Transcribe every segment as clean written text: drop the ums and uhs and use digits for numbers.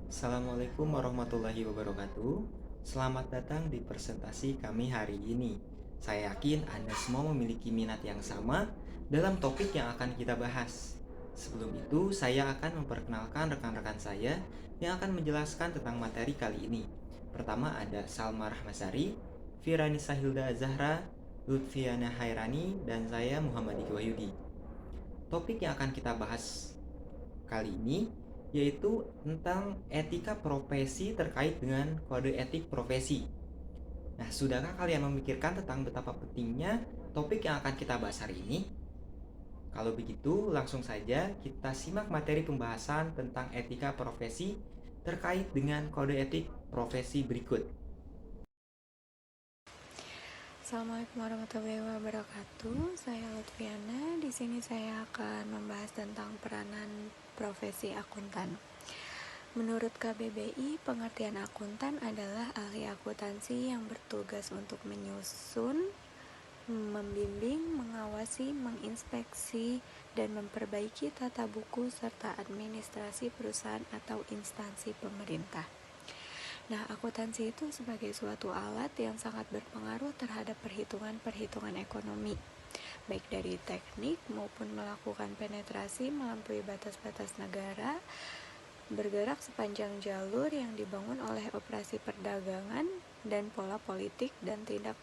Assalamualaikum warahmatullahi wabarakatuh. Selamat datang di presentasi kami hari ini. Saya yakin Anda semua memiliki minat yang sama dalam topik yang akan kita bahas. Sebelum itu, saya akan memperkenalkan rekan-rekan saya yang akan menjelaskan tentang materi kali ini. Pertama ada Salma Rahmasari, Firanisa Hilda Zahra, Lutfiana Hairani, dan saya Muhammad Diki Wahyudi. Topik yang akan kita bahas kali ini yaitu tentang etika profesi terkait dengan kode etik profesi. Nah, sudahkah kalian memikirkan tentang betapa pentingnya topik yang akan kita bahas hari ini? Kalau begitu, langsung saja kita simak materi pembahasan tentang etika profesi terkait dengan kode etik profesi berikut. Assalamualaikum warahmatullahi wabarakatuh. Saya Lutfiana. Di sini saya akan membahas tentang peranan profesi akuntan. Menurut KBBI, pengertian akuntan adalah ahli akuntansi yang bertugas untuk menyusun, membimbing, mengawasi, menginspeksi, dan memperbaiki tata buku serta administrasi perusahaan atau instansi pemerintah. Nah, akuntansi itu sebagai suatu alat yang sangat berpengaruh terhadap perhitungan-perhitungan ekonomi, baik dari teknik maupun melakukan penetrasi melampaui batas-batas negara, bergerak sepanjang jalur yang dibangun oleh operasi perdagangan dan pola politik dan tidak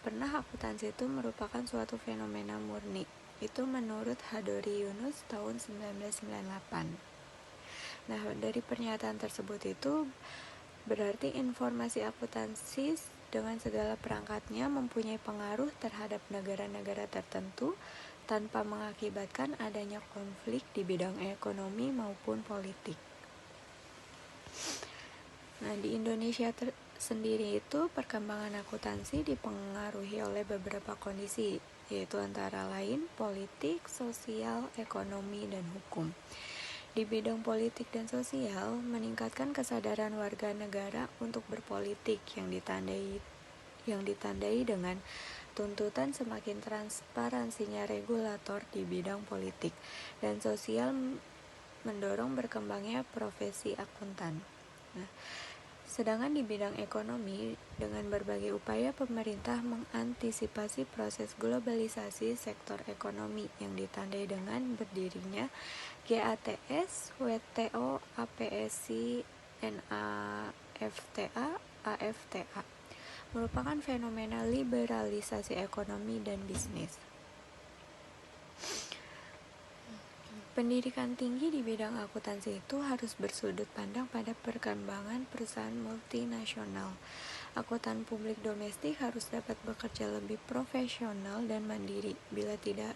pernah akuntansi itu merupakan suatu fenomena murni. Itu menurut Hadori Yunus tahun 1998. Nah, dari pernyataan tersebut itu berarti informasi akuntansi dengan segala perangkatnya mempunyai pengaruh terhadap negara-negara tertentu tanpa mengakibatkan adanya konflik di bidang ekonomi maupun politik. Nah, di Indonesia sendiri itu perkembangan akuntansi dipengaruhi oleh beberapa kondisi, yaitu antara lain politik, sosial, ekonomi, dan hukum. Di bidang politik dan sosial, meningkatkan kesadaran warga negara untuk berpolitik yang ditandai dengan tuntutan semakin transparansinya regulator di bidang politik, dan sosial mendorong berkembangnya profesi akuntan. Nah, sedangkan di bidang ekonomi, dengan berbagai upaya pemerintah mengantisipasi proses globalisasi sektor ekonomi yang ditandai dengan berdirinya GATS, WTO, APSI, NAFTA, AFTA, merupakan fenomena liberalisasi ekonomi dan bisnis. Pendidikan tinggi di bidang akuntansi itu harus bersudut pandang pada perkembangan perusahaan multinasional. Akuntan publik domestik harus dapat bekerja lebih profesional dan mandiri. Bila tidak,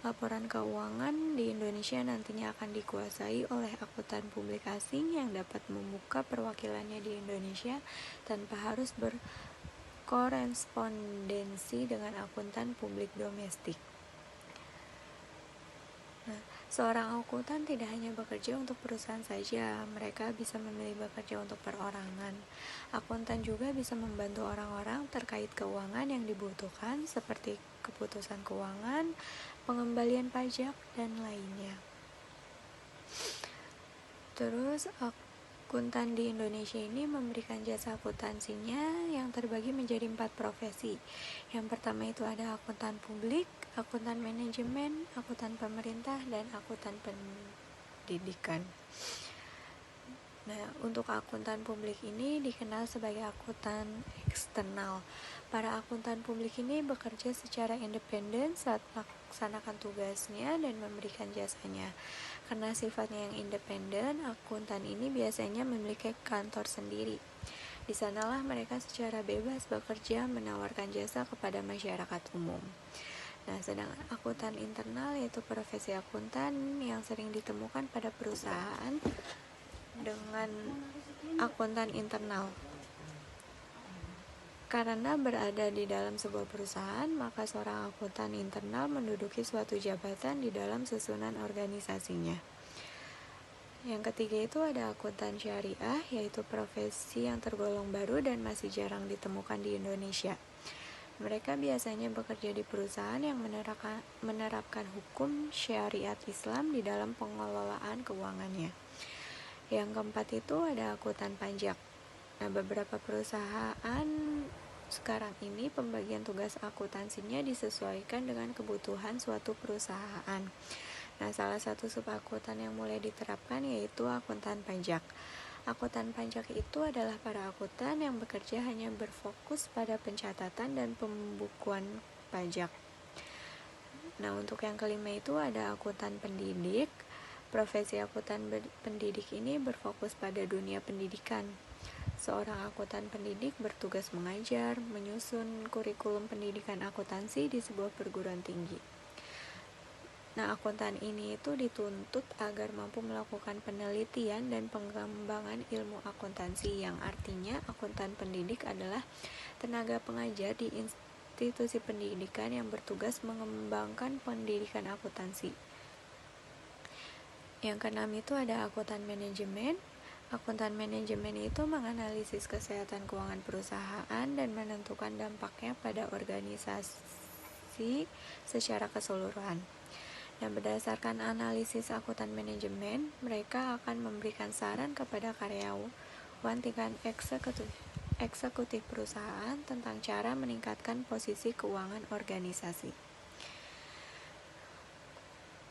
laporan keuangan di Indonesia nantinya akan dikuasai oleh akuntan publik asing yang dapat membuka perwakilannya di Indonesia tanpa harus berkorespondensi dengan akuntan publik domestik. Nah, seorang akuntan tidak hanya bekerja untuk perusahaan saja, mereka bisa memilih bekerja untuk perorangan. Akuntan juga bisa membantu orang-orang terkait keuangan yang dibutuhkan seperti keputusan keuangan, pengembalian pajak, dan lainnya. Terus akuntan di Indonesia ini memberikan jasa akuntansinya yang terbagi menjadi 4 profesi. Yang pertama itu ada akuntan publik, akuntan manajemen, akuntan pemerintah, dan akuntan pendidikan. Nah, untuk akuntan publik ini dikenal sebagai akuntan eksternal. Para akuntan publik ini bekerja secara independen saat melaksanakan tugasnya dan memberikan jasanya. Karena sifatnya yang independen, akuntan ini biasanya memiliki kantor sendiri. Di sanalah mereka secara bebas bekerja menawarkan jasa kepada masyarakat umum. Nah, sedangkan akuntan internal yaitu profesi akuntan yang sering ditemukan pada perusahaan dengan akuntan internal. Karena berada di dalam sebuah perusahaan, maka seorang akuntan internal menduduki suatu jabatan di dalam susunan organisasinya. Yang ketiga itu ada akuntan syariah, yaitu profesi yang tergolong baru dan masih jarang ditemukan di Indonesia. Mereka biasanya bekerja di perusahaan yang menerapkan hukum syariat Islam di dalam pengelolaan keuangannya. Yang keempat itu ada akuntan pajak. Nah, beberapa perusahaan sekarang ini pembagian tugas akuntansinya disesuaikan dengan kebutuhan suatu perusahaan. Nah, salah satu subakuntan yang mulai diterapkan yaitu akuntan pajak. Akuntan pajak itu adalah para akuntan yang bekerja hanya berfokus pada pencatatan dan pembukuan pajak. Nah, untuk yang kelima itu ada akuntan pendidik. Profesi akuntan pendidik ini berfokus pada dunia pendidikan. Seorang akuntan pendidik bertugas mengajar, menyusun kurikulum pendidikan akuntansi di sebuah perguruan tinggi. Nah, akuntan ini itu dituntut agar mampu melakukan penelitian dan pengembangan ilmu akuntansi, yang artinya akuntan pendidik adalah tenaga pengajar di institusi pendidikan yang bertugas mengembangkan pendidikan akuntansi. Yang keenam itu ada akuntan manajemen. Akuntan manajemen itu menganalisis kesehatan keuangan perusahaan dan menentukan dampaknya pada organisasi secara keseluruhan. Dan berdasarkan analisis akuntan manajemen, mereka akan memberikan saran kepada karyawan tingkat eksekutif perusahaan tentang cara meningkatkan posisi keuangan organisasi.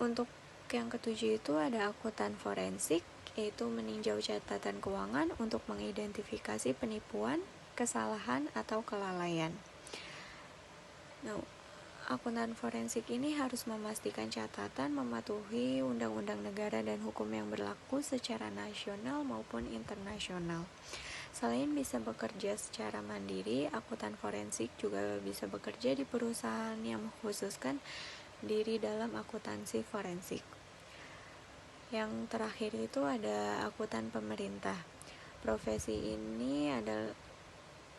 Untuk yang ketujuh itu ada akuntan forensik, yaitu meninjau catatan keuangan untuk mengidentifikasi penipuan, kesalahan, atau kelalaian. Nah, akuntan forensik ini harus memastikan catatan mematuhi undang-undang negara dan hukum yang berlaku secara nasional maupun internasional. Selain bisa bekerja secara mandiri, akuntan forensik juga bisa bekerja di perusahaan yang mengkhususkan diri dalam akuntansi forensik. Yang terakhir itu ada akuntan pemerintah. Profesi ini adalah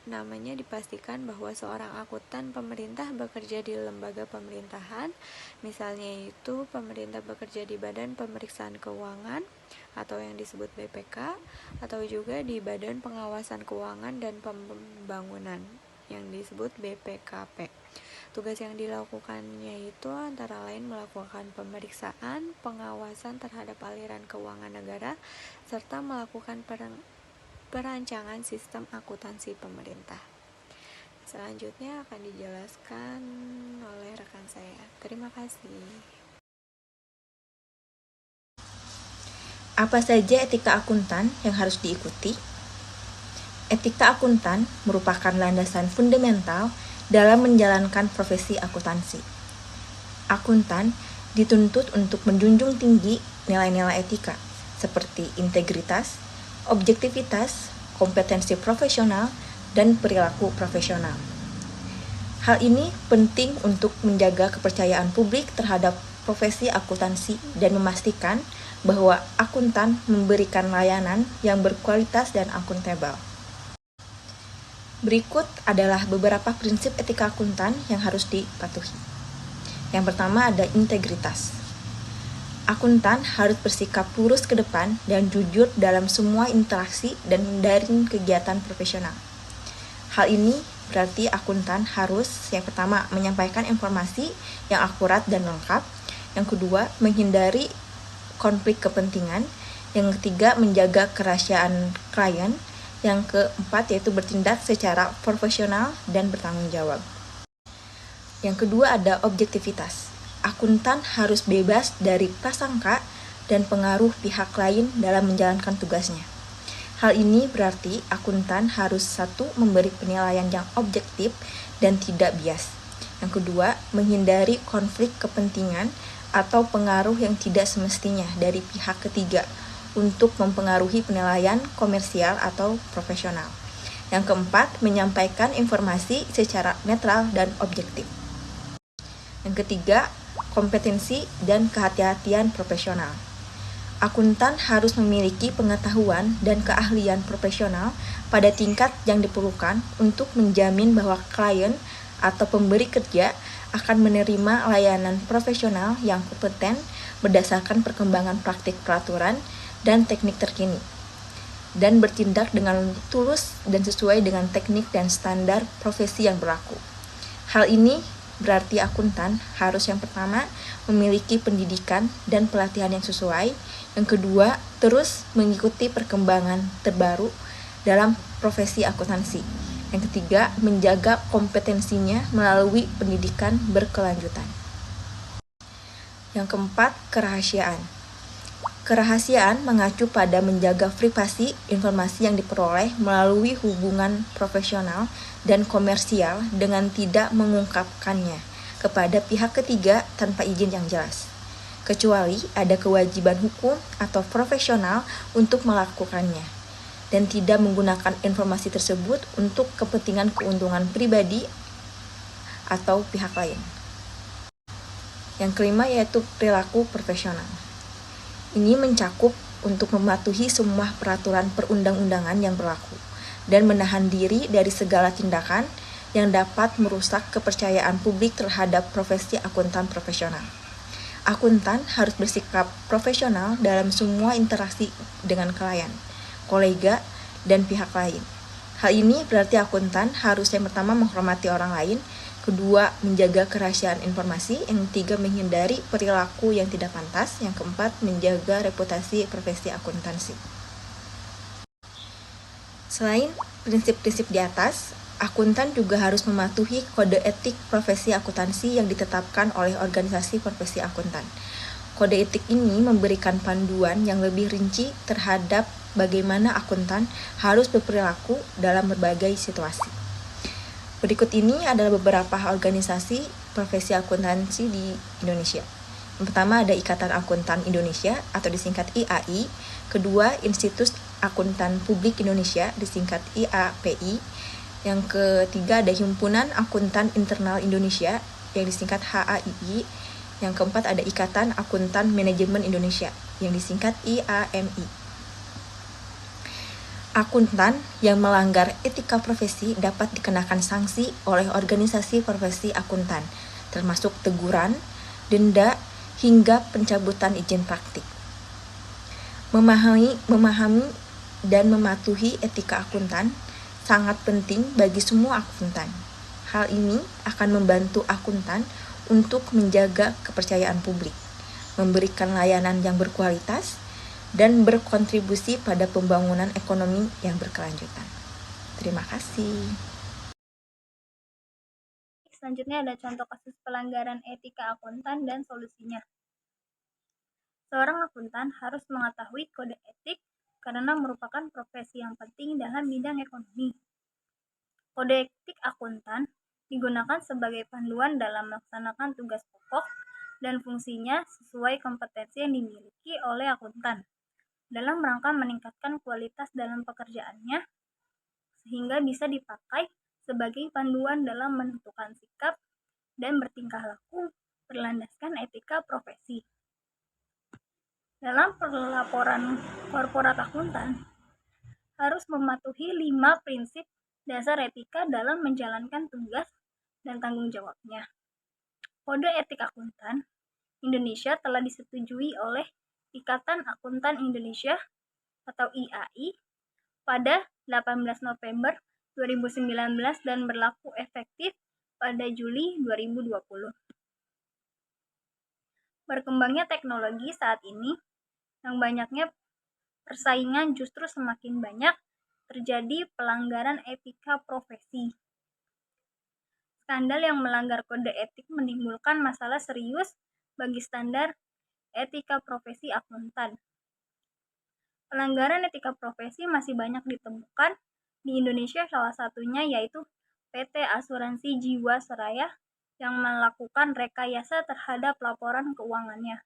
namanya dipastikan bahwa seorang akuntan pemerintah bekerja di lembaga pemerintahan, misalnya itu pemerintah bekerja di Badan Pemeriksaan Keuangan atau yang disebut BPK, atau juga di Badan Pengawasan Keuangan dan Pembangunan yang disebut BPKP. Tugas yang dilakukannya itu antara lain melakukan pemeriksaan, pengawasan terhadap aliran keuangan negara, serta melakukan perancangan sistem akuntansi pemerintah. Selanjutnya akan dijelaskan oleh rekan saya. Terima kasih. Apa saja etika akuntan yang harus diikuti? Etika akuntan merupakan landasan fundamental dalam menjalankan profesi akuntansi. Akuntan dituntut untuk menjunjung tinggi nilai-nilai etika seperti integritas, objektivitas, kompetensi profesional, dan perilaku profesional. Hal ini penting untuk menjaga kepercayaan publik terhadap profesi akuntansi dan memastikan bahwa akuntan memberikan layanan yang berkualitas dan akuntabel. Berikut adalah beberapa prinsip etika akuntan yang harus dipatuhi. Yang pertama ada integritas. Akuntan harus bersikap lurus ke depan dan jujur dalam semua interaksi dan mendaring kegiatan profesional. Hal ini berarti akuntan harus yang pertama menyampaikan informasi yang akurat dan lengkap. Yang kedua, menghindari konflik kepentingan. Yang ketiga, menjaga kerahasiaan klien. Yang keempat yaitu bertindak secara profesional dan bertanggung jawab. Yang kedua ada objektivitas. Akuntan harus bebas dari prasangka dan pengaruh pihak lain dalam menjalankan tugasnya. Hal ini berarti akuntan harus satu, memberi penilaian yang objektif dan tidak bias. Yang kedua, menghindari konflik kepentingan atau pengaruh yang tidak semestinya dari pihak ketiga untuk mempengaruhi penilaian komersial atau profesional. Yang keempat, menyampaikan informasi secara netral dan objektif. Yang ketiga, kompetensi dan kehati-hatian profesional. Akuntan harus memiliki pengetahuan dan keahlian profesional pada tingkat yang diperlukan untuk menjamin bahwa klien atau pemberi kerja akan menerima layanan profesional yang kompeten berdasarkan perkembangan praktik peraturan dan teknik terkini, dan bertindak dengan tulus dan sesuai dengan teknik dan standar profesi yang berlaku. Hal ini berarti akuntan harus yang pertama memiliki pendidikan dan pelatihan yang sesuai, yang kedua terus mengikuti perkembangan terbaru dalam profesi akuntansi, yang ketiga menjaga kompetensinya melalui pendidikan berkelanjutan. Yang keempat, kerahasiaan. Kerahasiaan mengacu pada menjaga privasi informasi yang diperoleh melalui hubungan profesional dan komersial dengan tidak mengungkapkannya kepada pihak ketiga tanpa izin yang jelas, kecuali ada kewajiban hukum atau profesional untuk melakukannya, dan tidak menggunakan informasi tersebut untuk kepentingan keuntungan pribadi atau pihak lain. Yang kelima yaitu perilaku profesional. Ini mencakup untuk mematuhi semua peraturan perundang-undangan yang berlaku dan menahan diri dari segala tindakan yang dapat merusak kepercayaan publik terhadap profesi akuntan profesional. Akuntan harus bersikap profesional dalam semua interaksi dengan klien, kolega, dan pihak lain. Hal ini berarti akuntan harus yang pertama menghormati orang lain, kedua menjaga kerahasiaan informasi, yang ketiga menghindari perilaku yang tidak pantas, yang keempat menjaga reputasi profesi akuntansi. Selain prinsip-prinsip di atas, akuntan juga harus mematuhi kode etik profesi akuntansi yang ditetapkan oleh organisasi profesi akuntan. Kode etik ini memberikan panduan yang lebih rinci terhadap bagaimana akuntan harus berperilaku dalam berbagai situasi. Berikut ini adalah beberapa organisasi profesi akuntansi di Indonesia. Yang pertama ada Ikatan Akuntan Indonesia atau disingkat IAI. Kedua, Institut Akuntan Publik Indonesia disingkat IAPI. Yang ketiga ada Himpunan Akuntan Internal Indonesia yang disingkat HAII. Yang keempat ada Ikatan Akuntan Manajemen Indonesia yang disingkat IAMI. Akuntan yang melanggar etika profesi dapat dikenakan sanksi oleh organisasi profesi akuntan, termasuk teguran, denda, hingga pencabutan izin praktik. Memahami dan mematuhi etika akuntan sangat penting bagi semua akuntan. Hal ini akan membantu akuntan untuk menjaga kepercayaan publik, memberikan layanan yang berkualitas, dan berkontribusi pada pembangunan ekonomi yang berkelanjutan. Terima kasih. Selanjutnya ada contoh kasus pelanggaran etika akuntan dan solusinya. Seorang akuntan harus mengetahui kode etik karena merupakan profesi yang penting dalam bidang ekonomi. Kode etik akuntan digunakan sebagai panduan dalam melaksanakan tugas pokok dan fungsinya sesuai kompetensi yang dimiliki oleh akuntan, dalam rangka meningkatkan kualitas dalam pekerjaannya, sehingga bisa dipakai sebagai panduan dalam menentukan sikap dan bertingkah laku berlandaskan etika profesi. Dalam pelaporan korporat akuntan, harus mematuhi 5 prinsip dasar etika dalam menjalankan tugas dan tanggung jawabnya. Kode etik akuntan Indonesia telah disetujui oleh Ikatan Akuntan Indonesia atau IAI pada 18 November 2019 dan berlaku efektif pada Juli 2020. Berkembangnya teknologi saat ini, yang banyaknya persaingan justru semakin banyak terjadi pelanggaran etika profesi. Skandal yang melanggar kode etik menimbulkan masalah serius bagi standar etika profesi akuntan. Pelanggaran etika profesi masih banyak ditemukan di Indonesia, salah satunya yaitu PT Asuransi Jiwasraya yang melakukan rekayasa terhadap laporan keuangannya.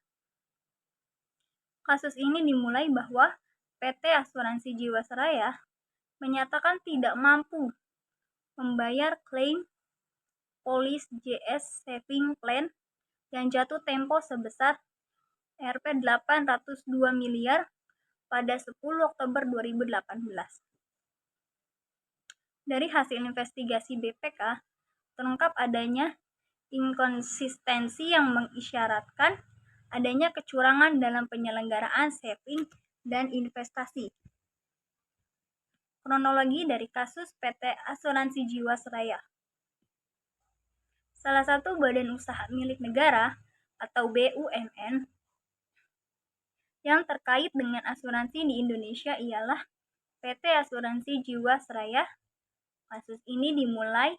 Kasus ini dimulai bahwa PT Asuransi Jiwasraya menyatakan tidak mampu membayar klaim polis JS Saving Plan yang jatuh tempo sebesar Rp 802 miliar pada 10 Oktober 2018. Dari hasil investigasi BPK, terungkap adanya inkonsistensi yang mengisyaratkan adanya kecurangan dalam penyelenggaraan saving dan investasi. Kronologi dari kasus PT Asuransi Jiwasraya. Salah satu badan usaha milik negara atau BUMN yang terkait dengan asuransi di Indonesia ialah PT Asuransi Jiwasraya. Kasus ini dimulai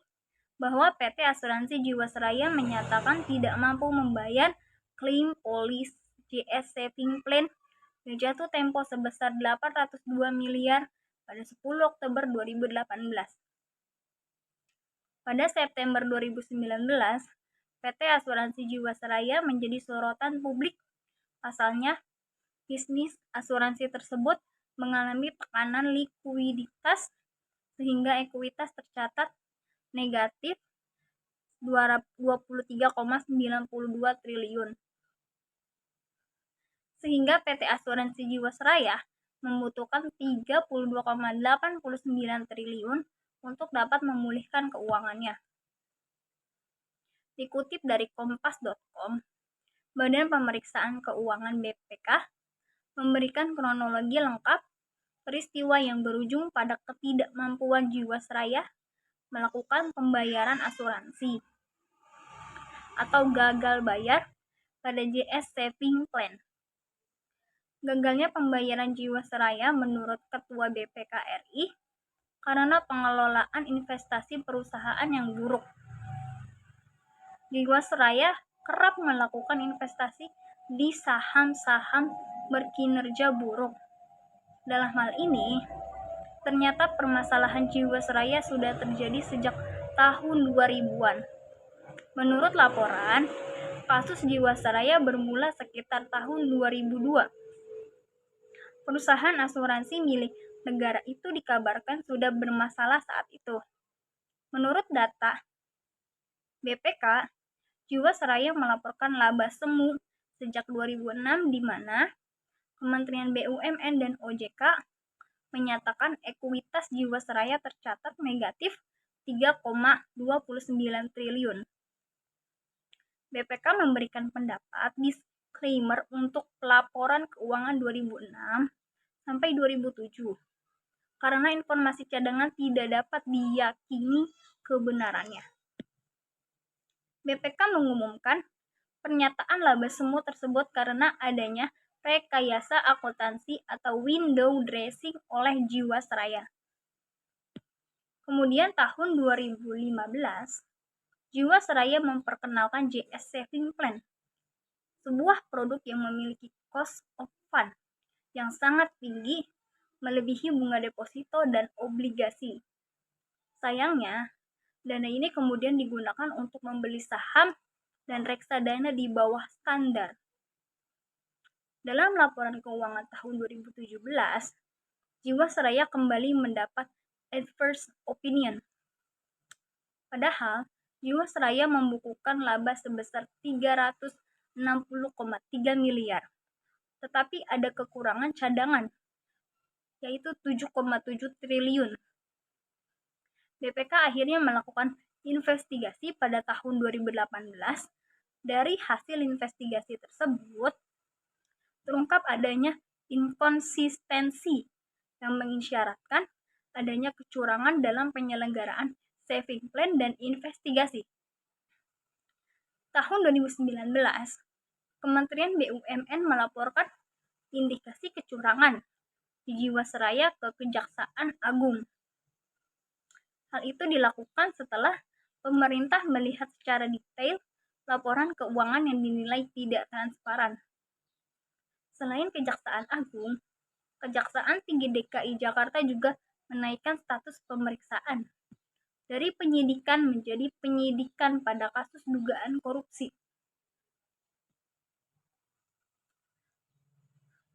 bahwa PT Asuransi Jiwasraya menyatakan tidak mampu membayar klaim polis JS Saving Plan yang jatuh tempo sebesar 802 miliar pada 10 Oktober 2018. Pada September 2019, PT Asuransi Jiwasraya menjadi sorotan publik. Pasalnya, bisnis asuransi tersebut mengalami tekanan likuiditas sehingga ekuitas tercatat negatif 23,92 triliun. Sehingga PT Asuransi Jiwasraya membutuhkan 32,89 triliun untuk dapat memulihkan keuangannya. Dikutip dari kompas.com, Badan Pemeriksaan Keuangan BPK memberikan kronologi lengkap peristiwa yang berujung pada ketidakmampuan Jiwasraya melakukan pembayaran asuransi atau gagal bayar pada JS Saving Plan. Gagalnya pembayaran Jiwasraya menurut Ketua BPK RI karena pengelolaan investasi perusahaan yang buruk. Jiwasraya kerap melakukan investasi di saham-saham berkinerja buruk. Dalam hal ini, ternyata permasalahan Jiwasraya sudah terjadi sejak tahun 2000-an. Menurut laporan, kasus Jiwasraya bermula sekitar tahun 2002. Perusahaan asuransi milik negara itu dikabarkan sudah bermasalah saat itu. Menurut data BPK, Jiwasraya melaporkan laba semu sejak 2006 di mana Kementerian BUMN dan OJK menyatakan ekuitas Jiwasraya tercatat negatif 3,29 triliun. BPK memberikan pendapat disclaimer untuk pelaporan keuangan 2006 sampai 2007 karena informasi cadangan tidak dapat diyakini kebenarannya. BPK mengumumkan pernyataan laba semu tersebut karena adanya rekayasa akuntansi atau window dressing oleh Jiwasraya. Kemudian tahun 2015, Jiwasraya memperkenalkan JS Saving Plan, sebuah produk yang memiliki cost of fund yang sangat tinggi, melebihi bunga deposito dan obligasi. Sayangnya, dana ini kemudian digunakan untuk membeli saham dan reksadana di bawah standar. Dalam laporan keuangan tahun 2017, Jiwasraya kembali mendapat adverse opinion. Padahal, Jiwasraya membukukan laba sebesar 360,3 miliar. Tetapi ada kekurangan cadangan, yaitu 7,7 triliun. BPK akhirnya melakukan investigasi pada tahun 2018. Dari hasil investigasi tersebut, terungkap adanya inkonsistensi yang mengisyaratkan adanya kecurangan dalam penyelenggaraan saving plan dan investigasi. Tahun 2019, Kementerian BUMN melaporkan indikasi kecurangan di Jiwasraya ke Kejaksaan Agung. Hal itu dilakukan setelah pemerintah melihat secara detail laporan keuangan yang dinilai tidak transparan. Selain Kejaksaan Agung, Kejaksaan Tinggi DKI Jakarta juga menaikkan status pemeriksaan dari penyidikan menjadi penyidikan pada kasus dugaan korupsi.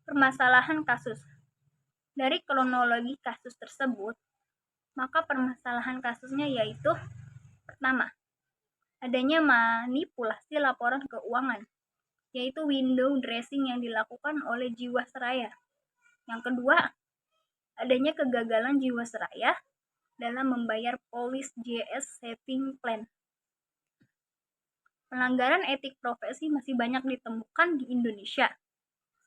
Permasalahan kasus. Dari kronologi kasus tersebut, maka permasalahan kasusnya yaitu pertama, adanya manipulasi laporan keuangan, yaitu window dressing yang dilakukan oleh Jiwasraya. Yang kedua, adanya kegagalan Jiwasraya dalam membayar polis JS Saving Plan. Pelanggaran etik profesi masih banyak ditemukan di Indonesia.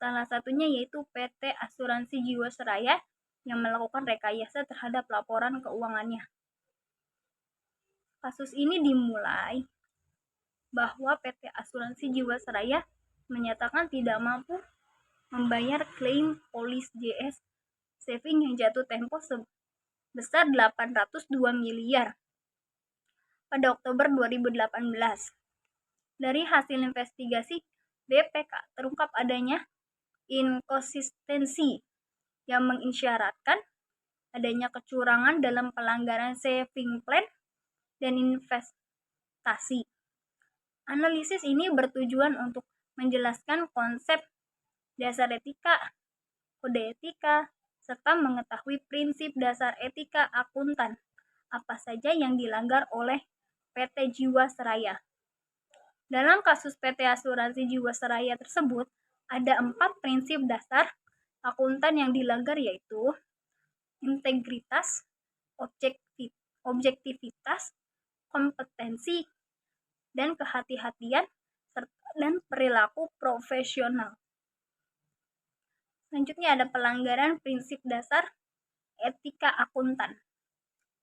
Salah satunya yaitu PT Asuransi Jiwasraya yang melakukan rekayasa terhadap laporan keuangannya. Kasus ini dimulai bahwa PT Asuransi Jiwasraya menyatakan tidak mampu membayar klaim polis JS Saving yang jatuh tempo sebesar 802 miliar pada Oktober 2018. Dari hasil investigasi BPK terungkap adanya inkonsistensi yang mengisyaratkan adanya kecurangan dalam pelanggaran saving plan dan investasi. Analisis ini bertujuan untuk menjelaskan konsep dasar etika, kode etika, serta mengetahui prinsip dasar etika akuntan apa saja yang dilanggar oleh PT Jiwasraya. Dalam kasus PT Asuransi Jiwasraya tersebut, ada 4 prinsip dasar akuntan yang dilanggar, yaitu integritas, objektivitas, kompetensi, dan kehati-hatian, dan perilaku profesional. Selanjutnya ada pelanggaran prinsip dasar etika akuntan.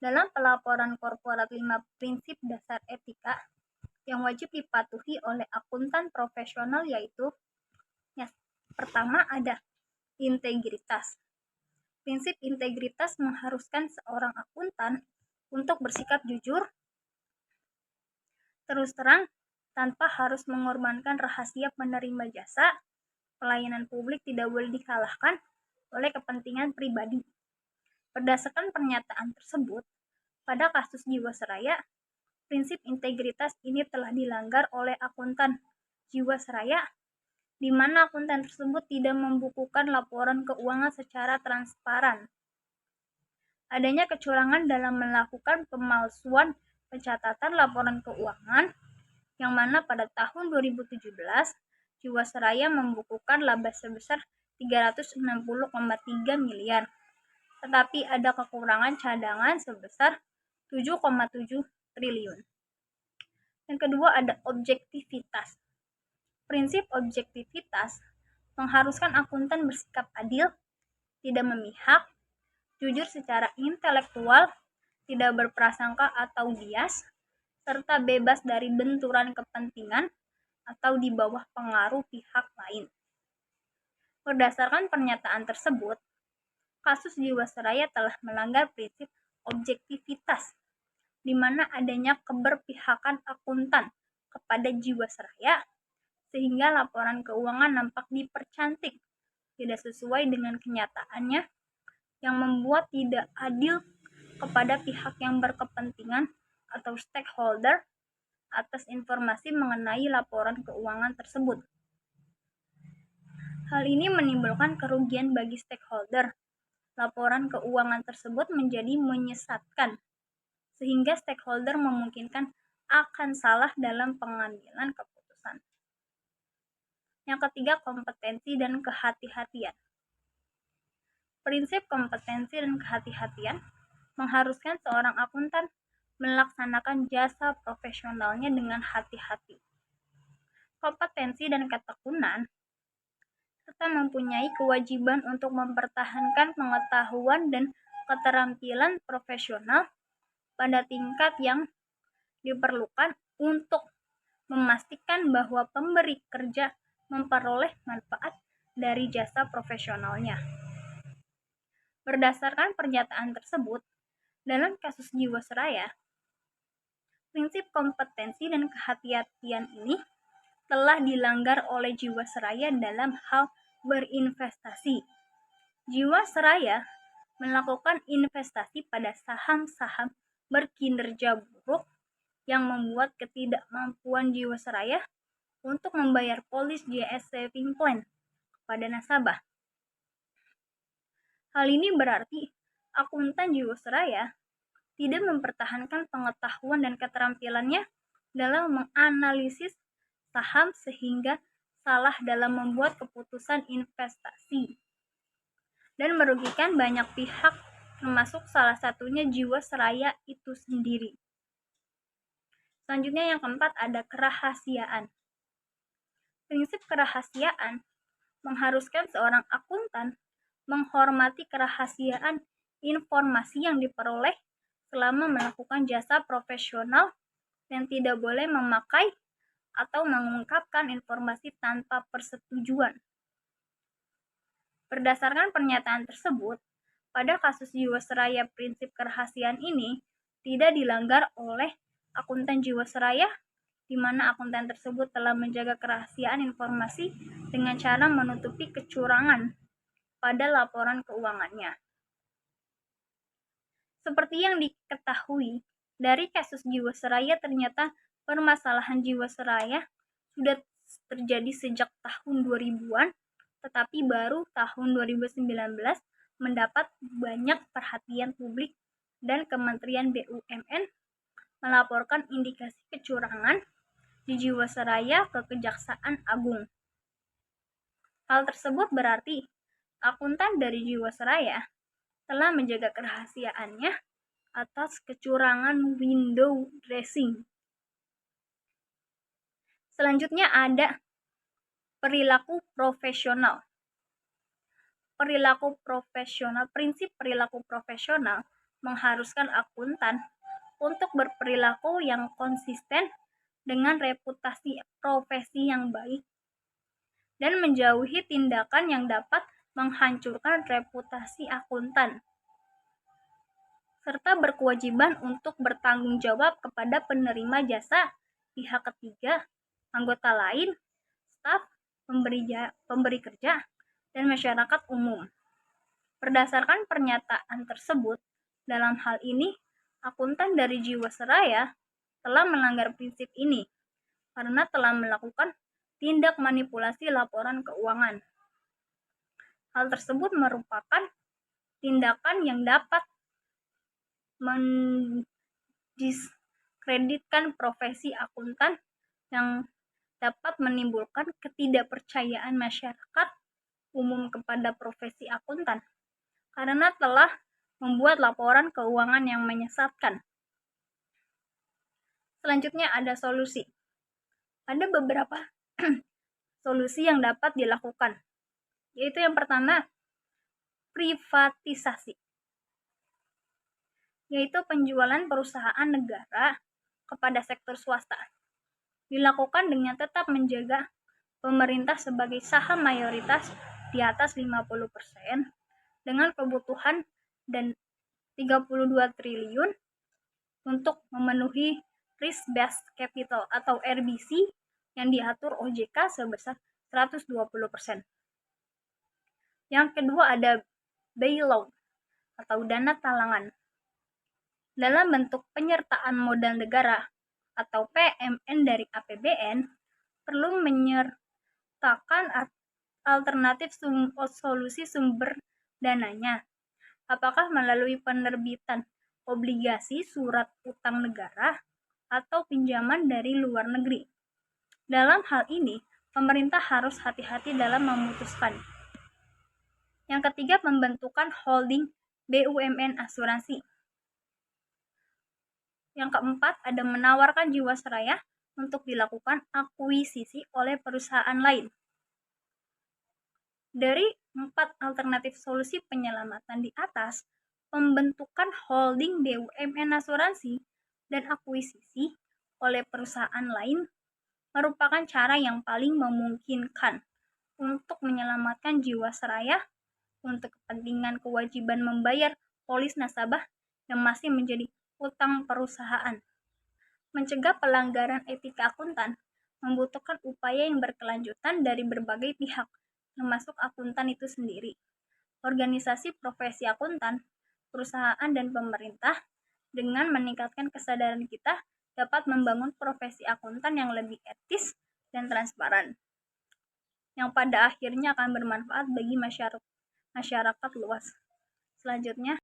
Dalam pelaporan korporat 5 prinsip dasar etika yang wajib dipatuhi oleh akuntan profesional, yaitu yang pertama ada integritas. Prinsip integritas mengharuskan seorang akuntan untuk bersikap jujur, terus terang, tanpa harus mengorbankan rahasia penerima jasa. Pelayanan publik tidak boleh dikalahkan oleh kepentingan pribadi. Berdasarkan pernyataan tersebut, pada kasus Jiwasraya, prinsip integritas ini telah dilanggar oleh akuntan Jiwasraya, di mana akuntan tersebut tidak membukukan laporan keuangan secara transparan. Adanya kecurangan dalam melakukan pemalsuan pencatatan laporan keuangan, yang mana pada tahun 2017 Jiwasraya membukukan laba sebesar 360,3 miliar, tetapi ada kekurangan cadangan sebesar 7,7 triliun. Yang kedua ada objektivitas. Prinsip objektivitas mengharuskan akuntan bersikap adil, tidak memihak, jujur secara intelektual, tidak berprasangka atau bias, serta bebas dari benturan kepentingan atau di bawah pengaruh pihak lain. Berdasarkan pernyataan tersebut, kasus Jiwasraya telah melanggar prinsip objektivitas, di mana adanya keberpihakan akuntan kepada Jiwasraya, sehingga laporan keuangan nampak dipercantik, tidak sesuai dengan kenyataannya, yang membuat tidak adil kepada pihak yang berkepentingan atau stakeholder atas informasi mengenai laporan keuangan tersebut. Hal ini menimbulkan kerugian bagi stakeholder. Laporan keuangan tersebut menjadi menyesatkan, sehingga stakeholder memungkinkan akan salah dalam pengambilan keputusan. Yang ketiga, kompetensi dan kehati-hatian. Prinsip kompetensi dan kehati-hatian mengharuskan seorang akuntan melaksanakan jasa profesionalnya dengan hati-hati. Kompetensi dan ketekunan serta mempunyai kewajiban untuk mempertahankan pengetahuan dan keterampilan profesional pada tingkat yang diperlukan untuk memastikan bahwa pemberi kerja memperoleh manfaat dari jasa profesionalnya. Berdasarkan pernyataan tersebut, dalam kasus Jiwasraya, prinsip kompetensi dan kehati-hatian ini telah dilanggar oleh Jiwasraya dalam hal berinvestasi. Jiwasraya melakukan investasi pada saham-saham berkinerja buruk yang membuat ketidakmampuan Jiwasraya untuk membayar polis JS Saving Plan kepada nasabah. Hal ini berarti akuntan Jiwasraya tidak mempertahankan pengetahuan dan keterampilannya dalam menganalisis saham, sehingga salah dalam membuat keputusan investasi dan merugikan banyak pihak, termasuk salah satunya Jiwasraya itu sendiri. Selanjutnya yang keempat ada kerahasiaan. Prinsip kerahasiaan mengharuskan seorang akuntan menghormati kerahasiaan informasi yang diperoleh selama melakukan jasa profesional dan tidak boleh memakai atau mengungkapkan informasi tanpa persetujuan. Berdasarkan pernyataan tersebut, pada kasus Jiwasraya prinsip kerahasiaan ini tidak dilanggar oleh akuntan Jiwasraya, di mana akuntan tersebut telah menjaga kerahasiaan informasi dengan cara menutupi kecurangan pada laporan keuangannya. Seperti yang diketahui, dari kasus Jiwasraya ternyata permasalahan Jiwasraya sudah terjadi sejak tahun 2000-an, tetapi baru tahun 2019 mendapat banyak perhatian publik dan Kementerian BUMN melaporkan indikasi kecurangan di Jiwasraya ke Kejaksaan Agung. Hal tersebut berarti akuntan dari Jiwasraya telah menjaga kerahasiaannya atas kecurangan window dressing. Selanjutnya ada perilaku profesional. Prinsip perilaku profesional mengharuskan akuntan untuk berperilaku yang konsisten dengan reputasi profesi yang baik dan menjauhi tindakan yang dapat menghancurkan reputasi akuntan, serta berkewajiban untuk bertanggung jawab kepada penerima jasa, pihak ketiga, anggota lain, staf, pemberi kerja, dan masyarakat umum. Berdasarkan pernyataan tersebut, dalam hal ini, akuntan dari Jiwasraya telah melanggar prinsip ini karena telah melakukan tindak manipulasi laporan keuangan. Hal tersebut merupakan tindakan yang dapat mendiskreditkan profesi akuntan, yang dapat menimbulkan ketidakpercayaan masyarakat umum kepada profesi akuntan karena telah membuat laporan keuangan yang menyesatkan. Selanjutnya ada solusi. Ada beberapa solusi yang dapat dilakukan, yaitu yang pertama, privatisasi, yaitu penjualan perusahaan negara kepada sektor swasta. Dilakukan dengan tetap menjaga pemerintah sebagai saham mayoritas di atas 50% dengan kebutuhan dan 32 triliun untuk memenuhi risk based capital atau RBC yang diatur OJK sebesar 120%. Yang kedua ada bailout atau dana talangan dalam bentuk penyertaan modal negara atau PMN dari APBN, perlu menyertakan alternatif solusi sumber dananya, apakah melalui penerbitan obligasi surat utang negara atau pinjaman dari luar negeri. Dalam hal ini, pemerintah harus hati-hati dalam memutuskan. Yang ketiga, pembentukan holding BUMN asuransi. Yang keempat, ada menawarkan Jiwasraya untuk dilakukan akuisisi oleh perusahaan lain. Dari 4 alternatif solusi penyelamatan di atas, pembentukan holding BUMN asuransi dan akuisisi oleh perusahaan lain merupakan cara yang paling memungkinkan untuk menyelamatkan Jiwasraya untuk kepentingan kewajiban membayar polis nasabah yang masih menjadi utang perusahaan. Mencegah pelanggaran etika akuntan membutuhkan upaya yang berkelanjutan dari berbagai pihak, termasuk akuntan itu sendiri, organisasi profesi akuntan, perusahaan, dan pemerintah. Dengan meningkatkan kesadaran kita, dapat membangun profesi akuntan yang lebih etis dan transparan, yang pada akhirnya akan bermanfaat bagi masyarakat luas. Selanjutnya,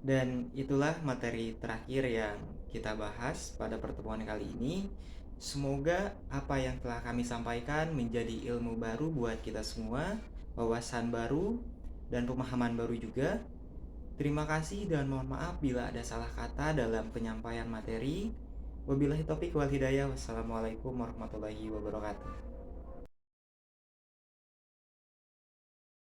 dan itulah materi terakhir yang kita bahas pada pertemuan kali ini. Semoga apa yang telah kami sampaikan menjadi ilmu baru buat kita semua, wawasan baru, dan pemahaman baru juga. Terima kasih dan mohon maaf bila ada salah kata dalam penyampaian materi. Wabillahi taufiq wal hidayah. Wassalamualaikum warahmatullahi wabarakatuh.